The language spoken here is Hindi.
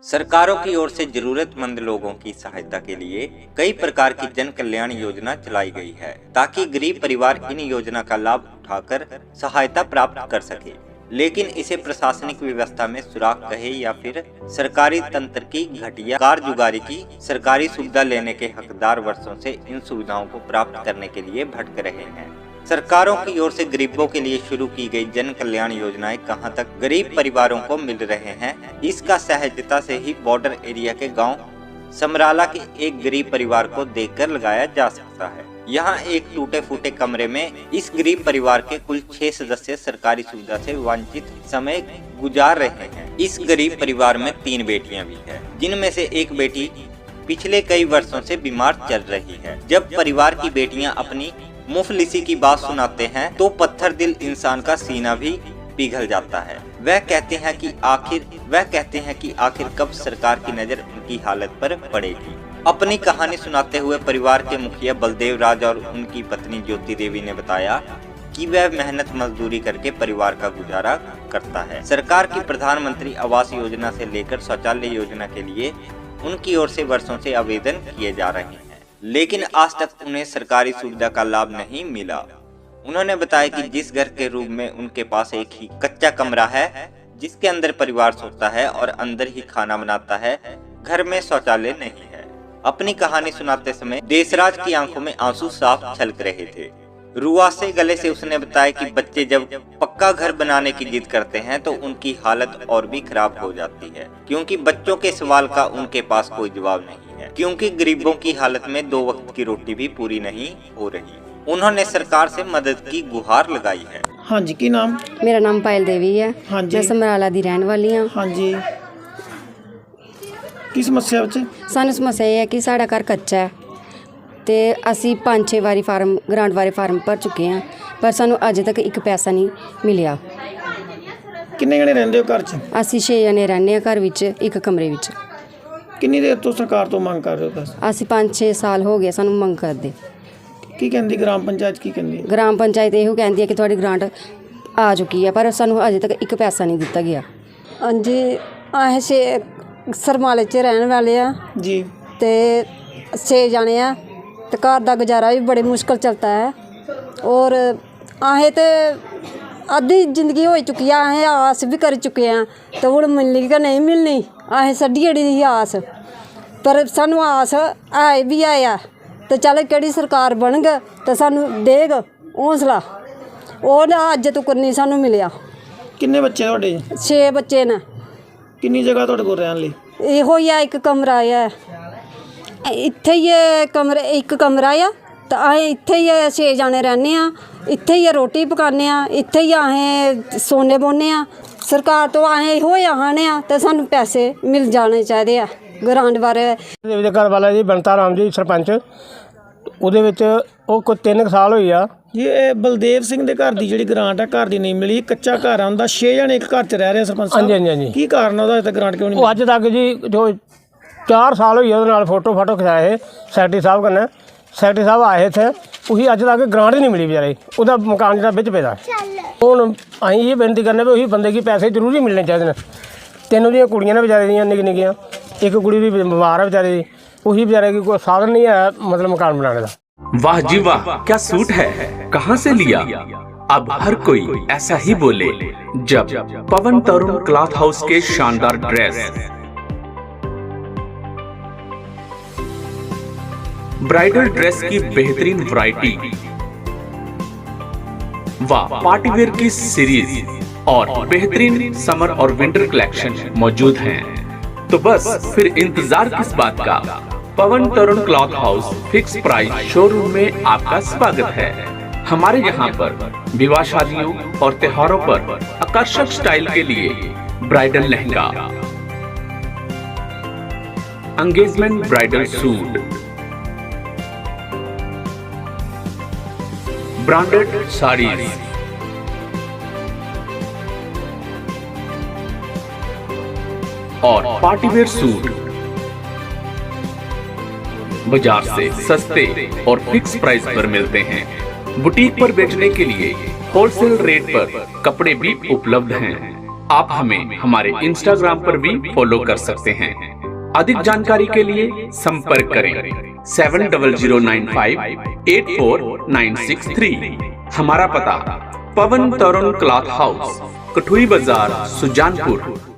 सरकारों की ओर से जरूरतमंद लोगों की सहायता के लिए कई प्रकार की जन कल्याण योजना चलाई गई है ताकि गरीब परिवार इन योजना का लाभ उठाकर सहायता प्राप्त कर सके। लेकिन इसे प्रशासनिक व्यवस्था में सुराख कहे या फिर सरकारी तंत्र की घटिया कारगुजारी की सरकारी सुविधा लेने के हकदार वर्षों से इन सुविधाओं को प्राप्त करने के लिए भटक रहे हैं। सरकारों की ओर से गरीबों के लिए शुरू की गई जन कल्याण योजनाएं कहां तक गरीब परिवारों को मिल रहे हैं, इसका सहजता से ही बॉर्डर एरिया के गांव समराला के एक गरीब परिवार को देखकर लगाया जा सकता है। यहां एक टूटे फूटे कमरे में इस गरीब परिवार के कुल 6 सदस्य सरकारी सुविधा से वंचित समय गुजार रहे हैं। इस गरीब परिवार में 3 बेटियां भी हैं, जिनमें से एक बेटी पिछले कई वर्षों से बीमार चल रही है। जब परिवार की बेटियां अपनी मुफलिसी की बात सुनाते हैं तो पत्थर दिल इंसान का सीना भी पिघल जाता है। वह कहते हैं कि आखिर कब सरकार की नजर उनकी हालत पर पड़ेगी। अपनी कहानी सुनाते हुए परिवार के मुखिया बलदेव राज और उनकी पत्नी ज्योति देवी ने बताया कि वह मेहनत मजदूरी करके परिवार का गुजारा करता है। सरकार की प्रधानमंत्री आवास योजना से लेकर शौचालय योजना के लिए उनकी ओर से वर्षों से आवेदन किए जा रहे हैं, लेकिन आज तक उन्हें सरकारी सुविधा का लाभ नहीं मिला। उन्होंने बताया कि जिस घर के रूम में उनके पास एक ही कच्चा कमरा है जिसके अंदर परिवार सोता है और अंदर ही खाना बनाता है, घर में शौचालय नहीं है। अपनी कहानी सुनाते समय देशराज की आंखों में आंसू साफ छलक रहे थे। रुआसे गले से उसने बताया कि बच्चे जब पक्का घर बनाने की जिद करते हैं तो उनकी हालत और भी खराब हो जाती है, क्योंकि बच्चों के सवाल का उनके पास कोई जवाब नहीं है, क्योंकि गरीबों की हालत में 2 वक्त की रोटी भी पूरी नहीं हो रही। उन्होंने सरकार से मदद की गुहार लगाई है। हाँ जी, की नाम? मेरा नाम पायल देवी है। हाँ जी। मैं समराला दी रहने वाली हाँ। हाँ जी। की समस्या बच्चे? सानू समस्या ये है कि साड़ा घर कच्चा है ते असी 5-6 वारी फार्म ग्रांट वाले फार्म भर चुके हैं, पर सानू अजे तक एक पैसा नहीं मिलिया। किन्ने जने रहंदे हो घर च? असी 6 जने रहने घर विच, एक कमरे विच। किन्नी देर तो सरकार तो मंग कर रहे हो? दस। असी 5-6 साल हो गए सानू मंग करदे। की कहंदी ग्राम पंचायत? की कहंदी? ग्राम पंचायत ਇਹੋ ਕਹਿੰਦੀ ਹੈ कि ਤੁਹਾਡੀ ग्रांट आ चुकी है, पर सानू अजे तक एक पैसा नहीं दिता गया। हाँ जी, अस सरमाले च रहने वाले आ जी ते 6 जाने आ ते घर दा गुजारा भी बड़े मुश्किल चलता है। और असें ते अद्धी जिंदगी हो चुकी है, असें आस भी कर चुके हैं तो हुण मिलनी कि नहीं मिलनी, असें सड्डी अड़ी दी आस, पर सानू आस है भी है तो चल केड़ी सरकार बनग तो सानू देग हौसला, और अज तक नहीं सानू मिलिया। किन्ने बच्चे तुहाडे? 6 बच्चे न। किन्नी जगह तुहाडे कोल रहन लई? ਇਹੋ ਹੀ ਆ, ਇੱਕ ਕਮਰਾ ਆ ਇੱਥੇ ਹੀ ਕਮਰੇ, ਇੱਕ ਕਮਰਾ ਆ ਤਾਂ ਅਸੀਂ ਇੱਥੇ ਹੀ 6 ਜਾਣੇ ਰਹਿੰਦੇ ਆ, ਇੱਥੇ ਹੀ ਰੋਟੀ ਪਕਾਉਂਦੇ ਆ, ਇੱਥੇ ਹੀ ਅਸੀਂ ਸੋਨੇ ਬੋਨੇ ਆ। ਸਰਕਾਰ ਤੋਂ ਅਸੀਂ ਇਹੋ ਹੀ ਆਹਣੇ ਆ ਤੇ ਸਾਨੂੰ ਪੈਸੇ ਮਿਲ ਜਾਣੇ ਚਾਹੀਦੇ ਆ ਗ੍ਰਾਂਟ ਬਾਰੇ। ਦੇ ਘਰ ਵਾਲਾ ਜੀ ਬੰਤਾ ਰਾਮ ਜੀ ਸਰਪੰਚ, ਉਹਦੇ ਵਿੱਚ ਉਹ ਕੋਈ 3 ਸਾਲ ਹੋਈ ਆ। ਇਹ ਬਲਦੇਵ ਸਿੰਘ ਦੇ ਘਰ ਦੀ ਜਿਹੜੀ ਗ੍ਰਾਂਟ ਆ ਘਰ ਦੀ ਨਹੀਂ ਮਿਲੀ, ਕੱਚਾ ਘਰ ਆ ਹੁੰਦਾ, 6 ਜਣੇ ਇੱਕ ਘਰ 'ਚ ਰਹਿ ਰਹੇ ਸਰਪੰਚ ਸਾਹਿਬ। ਹਾਂਜੀ ਹਾਂਜੀ। ਕੀ ਕਾਰਨ ਉਹਦਾ ਤੇ ਗ੍ਰਾਂਟ ਕਿਉਂ ਨਹੀਂ? ਉਹ ਅੱਜ ਤੱਕ ਜੀ ਜੋ 4 ਸਾਲ ਹੋਈ ਉਹਦੇ ਨਾਲ ਫੋਟੋ ਖਿਚਾਏ ਸੈਕਟਰੀ ਸਾਹਿਬ ਕਨੇ, ਸੈਕਟਰੀ ਸਾਹਿਬ ਆਏ ਇੱਥੇ, ਉਹੀ ਅੱਜ ਤੱਕ ਗ੍ਰਾਂਟ ਹੀ ਨਹੀਂ ਮਿਲੀ ਵਿਚਾਰੇ, ਉਹਦਾ ਮਕਾਨ ਜਿਹੜਾ ਵਿੱਚ ਪੈਦਾ। ਹੁਣ ਅਸੀਂ ਇਹ ਬੇਨਤੀ ਕਰਨੇ ਵੀ ਉਹੀ ਬੰਦੇ ਕੀ ਪੈਸੇ ਜ਼ਰੂਰੀ ਮਿਲਣੇ ਚਾਹੀਦੇ ਨੇ। 3 ਦੀਆਂ ਕੁੜੀਆਂ ਨੇ ਵਿਚਾਰੇ ਦੀਆਂ ਨਿੱਕੀਆਂ ਨਿੱਕੀਆਂ, ਇੱਕ ਕੁੜੀ ਦੀ ਬਿਮਾਰ ਹੈ ਵਿਚਾਰੇ ਦੀ, ਉਹੀ ਵਿਚਾਰੇ की कोई साधन नहीं है मतलब मकान बनाने का। वाह जी वाह, क्या सूट है, कहाँ से लिया? अब हर कोई ऐसा ही बोले जब पवन तरुण क्लॉथ हाउस के शानदार ड्रेस, ब्राइडल ड्रेस की बेहतरीन वैरायटी व पार्टीवेयर की सीरीज और बेहतरीन समर और विंटर कलेक्शन मौजूद हैं। तो बस फिर इंतजार किस बात का? Pawan Tarun cloth house fix price showroom में आपका स्वागत है। हमारे यहाँ पर विवाह शादियों और त्योहारों पर आकर्षक स्टाइल के लिए bridal lehenga, engagement bridal suit, branded saris, और पार्टीवेयर सूट बाजार से सस्ते और फिक्स प्राइस पर मिलते हैं। बुटीक पर बेचने के लिए होलसेल रेट पर कपड़े भी उपलब्ध हैं। आप हमें हमारे इंस्टाग्राम पर भी फॉलो कर सकते हैं। अधिक जानकारी के लिए संपर्क करें 7009584963। हमारा पता पवन तरुण क्लॉथ हाउस, कठुई बाजार, सुजानपुर।